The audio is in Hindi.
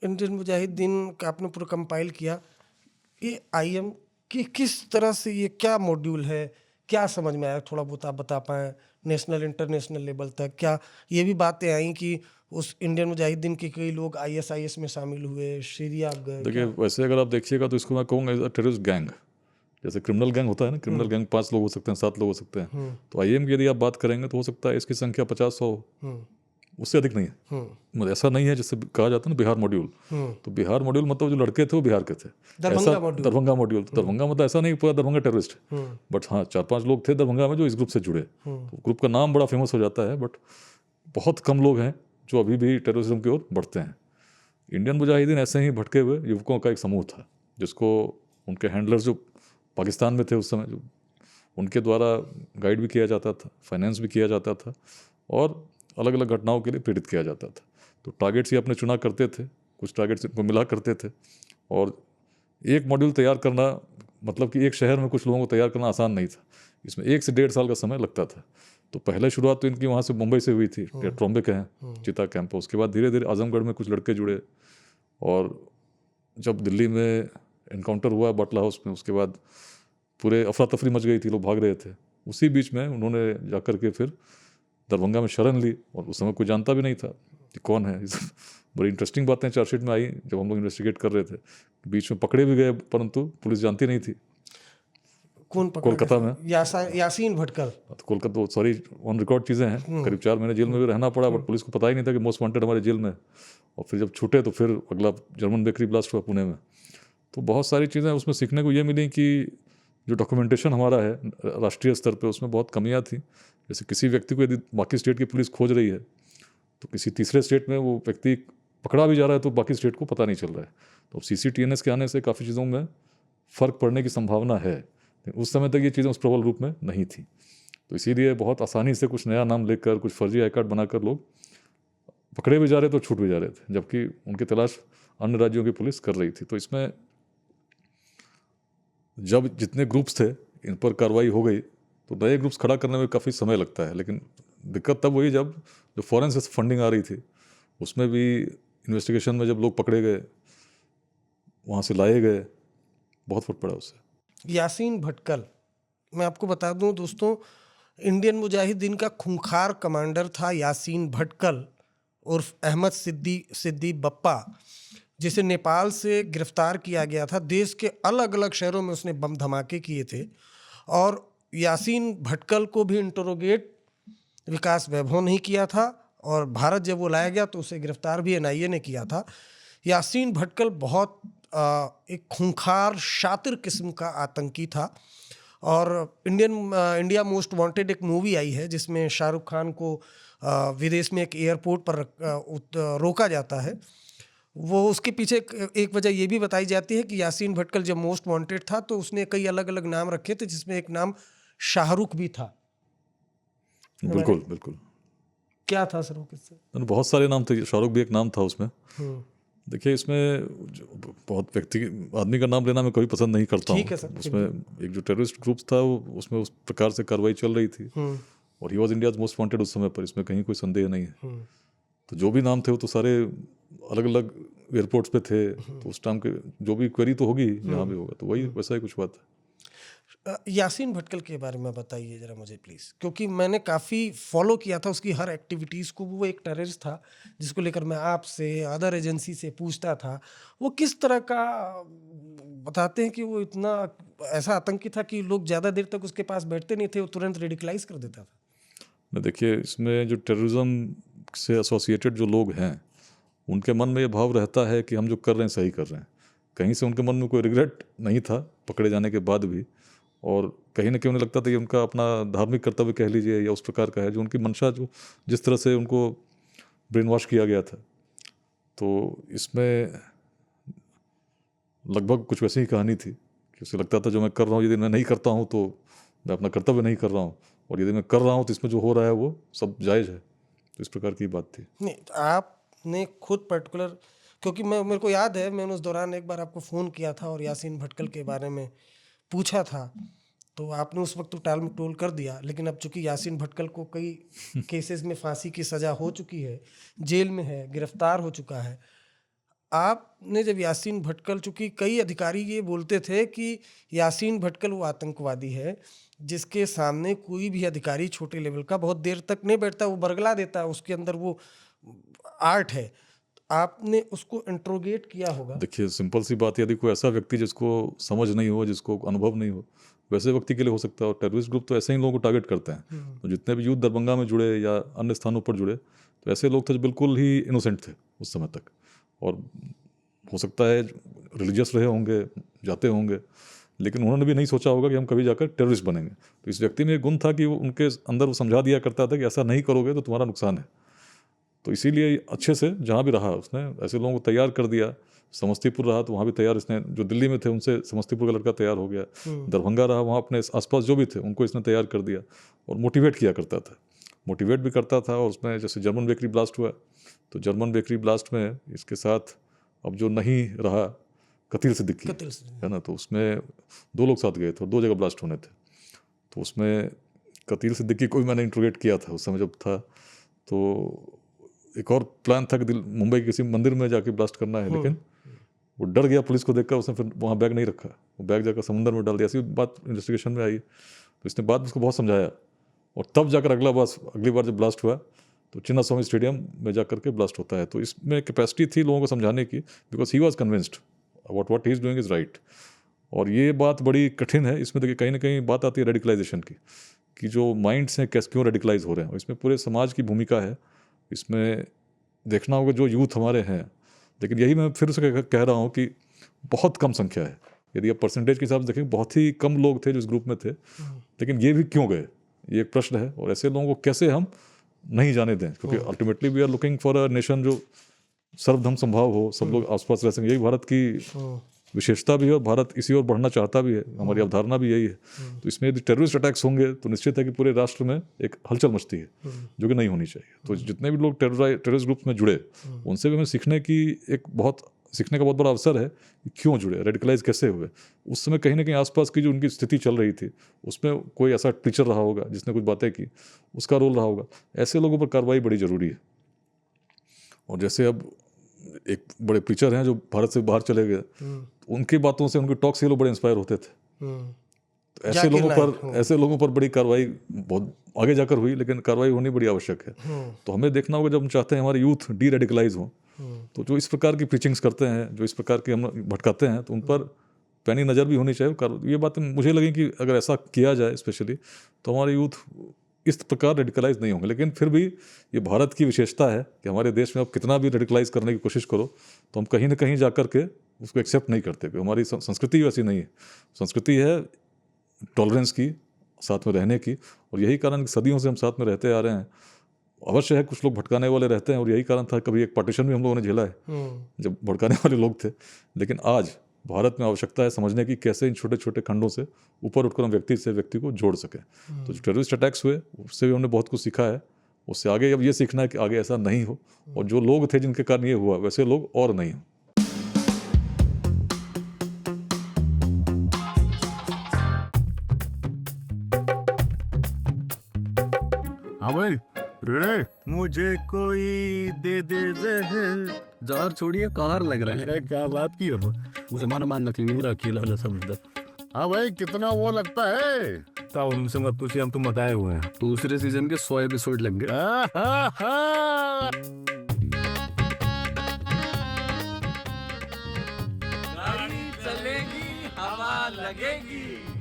इंडियन मुजाहिदीन का आपने पूरा कंपाइल किया, ये आईएम की किस तरह से, ये क्या मॉड्यूल है, क्या समझ में आया, थोड़ा बहुत आप बता पाएँ? नेशनल इंटरनेशनल लेवल तक क्या ये भी बातें आई कि उस इंडियन मुजाहिदीन के कई लोग आईएसआईएस में शामिल हुए, सीरिया गए देखिए, क्या? वैसे अगर आप देखिएगा तो इसको मैं कहूँगा एज अ टेररिस्ट गैंग। जैसे क्रिमिनल गैंग होता है ना, क्रिमिनल गैंग 5 लोग हो सकते हैं, 7 लोग हो सकते हैं। तो आईएम की यदि आप बात करेंगे तो हो सकता है इसकी संख्या 50-100 हो, उससे अधिक नहीं है। मतलब ऐसा नहीं है जैसे कहा जाता है ना बिहार मॉड्यूल। तो बिहार मॉड्यूल मतलब जो लड़के थे वो बिहार के थे। ऐसा दरभंगा मॉड्यूल। दरभंगा मॉड्यूल, तो दरभंगा मतलब ऐसा नहीं पूरा दरभंगा टेररिस्ट है। बट हाँ, 4-5 लोग थे दरभंगा में जो इस ग्रुप से जुड़े। तो ग्रुप का नाम बड़ा फेमस हो जाता है, बट बहुत कम लोग हैं जो अभी भी टेररिज्म की ओर बढ़ते हैं। इंडियन मुजाहिदीन ऐसे ही भटके हुए युवकों का एक समूह था, जिसको उनके हैंडलर्स जो पाकिस्तान में थे उस समय, जो उनके द्वारा गाइड भी किया जाता था, फाइनेंस भी किया जाता था, और अलग अलग घटनाओं के लिए प्रेरित किया जाता था। तो टारगेट्स ये अपने चुना करते थे, कुछ टारगेट्स इनको मिला करते थे। और एक मॉड्यूल तैयार करना, मतलब कि एक शहर में कुछ लोगों को तैयार करना आसान नहीं था। इसमें 1 से 1.5 साल का समय लगता था। तो पहले शुरुआत तो इनकी वहाँ से मुंबई से हुई थी, ट्रॉम्बे के हैं चिता कैंप। उसके बाद धीरे धीरे आजमगढ़ में कुछ लड़के जुड़े, और जब दिल्ली में इनकाउंटर हुआ बटला हाउस में, उसके बाद पूरे अफरा तफरी मच गई थी, लोग भाग रहे थे। उसी बीच में उन्होंने जाकर के फिर दरभंगा में शरण ली, और उस समय कोई जानता भी नहीं था कि कौन है। बड़ी इंटरेस्टिंग बातें चार्जशीट में आई जब हम लोग इन्वेस्टिगेट कर रहे थे। बीच में पकड़े भी गए, परंतु पुलिस जानती नहीं थी। कौन पकड़ा कोलकाता गया? में, यासीन भटकल। तो कोलकाता, सॉरी, ऑन रिकॉर्ड चीज़ें हैं। करीब 4 महीने जेल में भी रहना पड़ा, बट पुलिस को पता ही नहीं था कि मोस्ट वांटेड हमारे जेल में। और फिर जब छूटे तो फिर अगला जर्मन बेकरी ब्लास्ट हुआ पुणे में। तो बहुत सारी चीज़ें उसमें सीखने को ये मिली कि जो डॉक्यूमेंटेशन हमारा है राष्ट्रीय स्तर पे, उसमें बहुत कमियां थी। जैसे किसी व्यक्ति को यदि बाकी स्टेट की पुलिस खोज रही है, तो किसी तीसरे स्टेट में वो व्यक्ति पकड़ा भी जा रहा है तो बाकी स्टेट को पता नहीं चल रहा है। तो CCTNS के आने से काफ़ी चीज़ों में फ़र्क पड़ने की संभावना है, लेकिन उस समय तक ये चीज़ें उस प्रबल रूप में नहीं थी। तो इसीलिए बहुत आसानी से कुछ नया नाम लेकर, कुछ फर्जी आई कार्ड बनाकर लोग पकड़े भी जा रहे थे और छूट भी जा रहे थे, जबकि उनकी तलाश अन्य राज्यों की पुलिस कर रही थी। तो इसमें जब जितने ग्रुप्स थे इन पर कार्रवाई हो गई, तो नए ग्रुप्स खड़ा करने में काफ़ी समय लगता है। लेकिन दिक्कत तब हुई जब जो फॉरेन से फंडिंग आ रही थी, उसमें भी इन्वेस्टिगेशन में जब लोग पकड़े गए, वहाँ से लाए गए, बहुत फर्क पड़ा उससे। यासीन भटकल, मैं आपको बता दूं दोस्तों, इंडियन मुजाहिदीन का खूंखार कमांडर था यासीन भटकल उर्फ अहमद सिद्दी बप्पा, जिसे नेपाल से गिरफ्तार किया गया था। देश के अलग अलग शहरों में उसने बम धमाके किए थे। और यासीन भटकल को भी इंटरोगेट विकास वैभव ने किया था, और भारत जब वो लाया गया तो उसे गिरफ्तार भी NIA ने किया था। यासीन भटकल बहुत एक खूंखार शातिर किस्म का आतंकी था। और इंडिया मोस्ट वांटेड एक मूवी आई है जिसमें शाहरुख खान को विदेश में एक एयरपोर्ट पर रोका जाता है। वो उसके पीछे एक वजह ये भी बताई जाती है कि यासीन भटकल जब मोस्ट वांटेड था तो उसने कई अलग अलग नाम रखे थे, जिसमें एक नाम शाहरुख भी था। बिल्कुल बिल्कुल। क्या था सर वो किससे? बहुत सारे नाम थे, शाहरुख भी एक नाम था उसमें। देखिए, इसमें बहुत व्यक्ति आदमी का नाम लेना मैं कभी पसंद नहीं करता ठीक है हूँ। सर, उसमें एक जो टेररिस्ट ग्रुप्स था वो, उसमें उस प्रकार से कार्रवाई चल रही थी, और he was India's most wanted उस समय पर, इसमें कहीं कोई संदेह नहीं है। तो जो भी नाम थे वो तो सारे अलग अलग एयरपोर्ट्स पे थे। तो उस टाइम के जो भी क्वेरी तो होगी, जहाँ भी होगा, तो वही वैसा ही कुछ बात है। यासीन भटकल के बारे में बताइए जरा मुझे प्लीज़, क्योंकि मैंने काफ़ी फॉलो किया था उसकी हर एक्टिविटीज़ को। वो एक टेररिस्ट था जिसको लेकर मैं आपसे, अदर एजेंसी से पूछता था। वो किस तरह का, बताते हैं कि वो इतना ऐसा आतंकी था कि लोग ज़्यादा देर तक उसके पास बैठते नहीं थे, वो तुरंत रेडिकलाइज कर देता था। देखिए, इसमें जो टेररिज्म से एसोसिएटेड जो लोग हैं, उनके मन में ये भाव रहता है कि हम जो कर रहे हैं सही कर रहे हैं। कहीं से उनके मन में कोई रिग्रेट नहीं था पकड़े जाने के बाद भी, और कहीं ना कहीं उन्हें लगता था कि उनका अपना धार्मिक कर्तव्य कह लीजिए या उस प्रकार का है, जो उनकी मंशा, जो जिस तरह से उनको ब्रेन वॉश किया गया था। तो इसमें लगभग कुछ वैसी ही कहानी थी कि उसे लगता था जो मैं कर रहा हूँ, यदि मैं नहीं करता हूँ तो मैं अपना कर्तव्य नहीं कर रहा हूँ, और यदि मैं कर रहा हूँ तो इसमें जो हो रहा है वो सब जायज़ है। तो इस प्रकार की बात थी। नहीं, तो आपने खुद पर्टिकुलर, क्योंकि मेरे को याद है मैंने उस दौरान एक बार आपको फ़ोन किया था और यासीन भटकल के बारे में पूछा था, तो आपने उस वक्त तो टाल मटोल कर दिया। लेकिन अब चूंकि यासीन भटकल को कई केसेस में फांसी की सज़ा हो चुकी है, जेल में है, गिरफ्तार हो चुका है, आपने जब यासीन भटकल, चूंकि कई अधिकारी ये बोलते थे कि यासीन भटकल वो आतंकवादी है जिसके सामने कोई भी अधिकारी छोटे लेवल का बहुत देर तक नहीं बैठता, वो बरगला देता है, उसके अंदर वो आर्ट है। आपने उसको इंट्रोगेट किया होगा। देखिए, सिंपल सी बात है, यदि कोई ऐसा व्यक्ति जिसको समझ नहीं हो, जिसको अनुभव नहीं हो, वैसे व्यक्ति के लिए हो सकता है। और टेररिस्ट ग्रुप तो ऐसे ही लोगों को टारगेट करते हैं। तो जितने भी यूथ दरभंगा में जुड़े या अन्य स्थानों पर जुड़े, तो ऐसे लोग थे जो बिल्कुल ही इनोसेंट थे उस समय तक, और हो सकता है रिलीजियस रहे होंगे, जाते होंगे, लेकिन उन्होंने भी नहीं सोचा होगा कि हम कभी जाकर टेररिस्ट बनेंगे। तो इस व्यक्ति में एक गुण था कि वो उनके अंदर वो समझा दिया करता था कि ऐसा नहीं करोगे तो तुम्हारा नुकसान है। तो इसीलिए अच्छे से जहाँ भी रहा उसने ऐसे लोगों को तैयार कर दिया। समस्तीपुर रहा तो वहाँ भी तैयार, इसने जो दिल्ली में थे उनसे समस्तीपुर का लड़का तैयार हो गया। दरभंगा रहा, वहाँ अपने आसपास जो भी थे उनको इसने तैयार कर दिया और मोटिवेट किया करता था, मोटिवेट भी करता था। और उसमें जैसे जर्मन बेकरी ब्लास्ट हुआ, तो जर्मन बेकरी ब्लास्ट में इसके साथ अब जो नहीं रहा कतील सिद्दीकी है ना, तो उसमें 2 लोग साथ गए थे और 2 जगह ब्लास्ट होने थे। तो उसमें कतील सिद्दीकी को भी मैंने इंट्रोगेट किया था उस समय जब था। तो एक और प्लान था कि मुंबई के किसी मंदिर में जाके ब्लास्ट करना है, लेकिन वो डर गया पुलिस को देखकर, उसने फिर वहाँ बैग नहीं रखा, वो बैग जाकर समुद्र में डाल दिया। ऐसी बात इन्वेस्टिगेशन में आई, तो इसने बाद उसको बहुत समझाया। और तब जाकर अगली बार जब ब्लास्ट हुआ तो चिन्ना स्वामी स्टेडियम में जाकर के ब्लास्ट होता है। तो इसमें कैपेसिटी थी लोगों को समझाने की, because he was convinced what he is doing is right. और ये बात बड़ी कठिन है। इसमें देखिए कहीं ना कहीं बात आती है रेडिकलाइजेशन की, कि जो माइंड्स हैं कैसे क्यों रेडिकलाइज हो रहे हैं। इसमें पूरे समाज की भूमिका है, इसमें देखना होगा जो यूथ हमारे हैं। लेकिन यही मैं फिर से कह रहा हूँ कि बहुत कम संख्या है। यदि आप परसेंटेज के हिसाब से देखें, बहुत ही कम लोग थे जो इस ग्रुप में थे, लेकिन ये भी क्यों गए, ये एक प्रश्न है। और ऐसे लोगों को कैसे हम नहीं जाने दें, क्योंकि ultimately we are looking for a nation जो सर्वधर्म संभाव हो, सब लोग आसपास रह सकें। यही भारत की विशेषता भी है और भारत इसी ओर बढ़ना चाहता भी है, हमारी अवधारणा भी यही है। तो इसमें यदि टेररिस्ट अटैक्स होंगे तो निश्चित है कि पूरे राष्ट्र में एक हलचल मचती है, जो कि नहीं होनी चाहिए। तो जितने भी लोग टेररिस्ट ग्रुप्स में जुड़े, उनसे भी हमें सीखने का बहुत बड़ा अवसर है कि क्यों जुड़े, रेडिकलाइज कैसे हुए। उस समय कहीं ना कहीं आसपास की जो उनकी स्थिति चल रही थी उसमें कोई ऐसा टीचर रहा होगा जिसने कुछ बातें की, उसका रोल रहा होगा। ऐसे लोगों पर कार्रवाई बड़ी ज़रूरी है। और जैसे अब एक बड़े प्रीचर हैं जो भारत से बाहर चले गए, उनकी बातों से, उनके टॉक से लोग बड़े इंस्पायर होते थे। तो ऐसे लोगों पर बड़ी कार्रवाई बहुत आगे जाकर हुई, लेकिन कार्रवाई होनी बड़ी आवश्यक है। तो हमें देखना होगा, जब हम चाहते हैं हमारे यूथ डी रेडिकलाइज हो, तो जो इस प्रकार की प्रीचिंग्स करते हैं, जो इस प्रकार के हम भटकाते हैं, तो उन पर पैनी नज़र भी होनी चाहिए। ये बात मुझे लगी कि अगर ऐसा किया जाए स्पेशली, तो हमारे यूथ इस प्रकार रेडिकलाइज नहीं होंगे। लेकिन फिर भी ये भारत की विशेषता है कि हमारे देश में आप कितना भी रेडिकलाइज करने की कोशिश करो, तो हम कहीं ना कहीं जाकर के उसको एक्सेप्ट नहीं करते, क्योंकि हमारी संस्कृति वैसी नहीं है। संस्कृति है टॉलरेंस की, साथ में रहने की। और यही कारण सदियों से हम साथ में रहते आ रहे हैं। अवश्य है कुछ लोग भटकाने वाले रहते हैं, और यही कारण था कभी एक पार्टीशन भी हम लोगों ने झेला है जब भटकाने वाले लोग थे। लेकिन आज भारत में आवश्यकता है समझने की कैसे इन छोटे छोटे खंडों से ऊपर उठकर हम व्यक्ति को जोड़ सकें। तो जो टेररिस्ट अटैक्स हुए उससे भी हमने बहुत कुछ सीखा है। उससे आगे अब ये सीखना है कि आगे ऐसा नहीं हो, और जो लोग थे जिनके कारण ये हुआ वैसे लोग और नहीं हो। हाँ भाई, रे मुझे कोई दे जार छोड़िए, कार लग रहा है। अरे क्या बात की हो, उसे मान नकली नहीं अकेला वाला समझदा। हाँ भाई, कितना वो लगता है। ताऊ उनसे मत पूछिए, हम तो बताए हुए हैं। दूसरे सीजन के 100 एपिसोड लग गए। गाड़ी चलेगी, हवा लगेगी।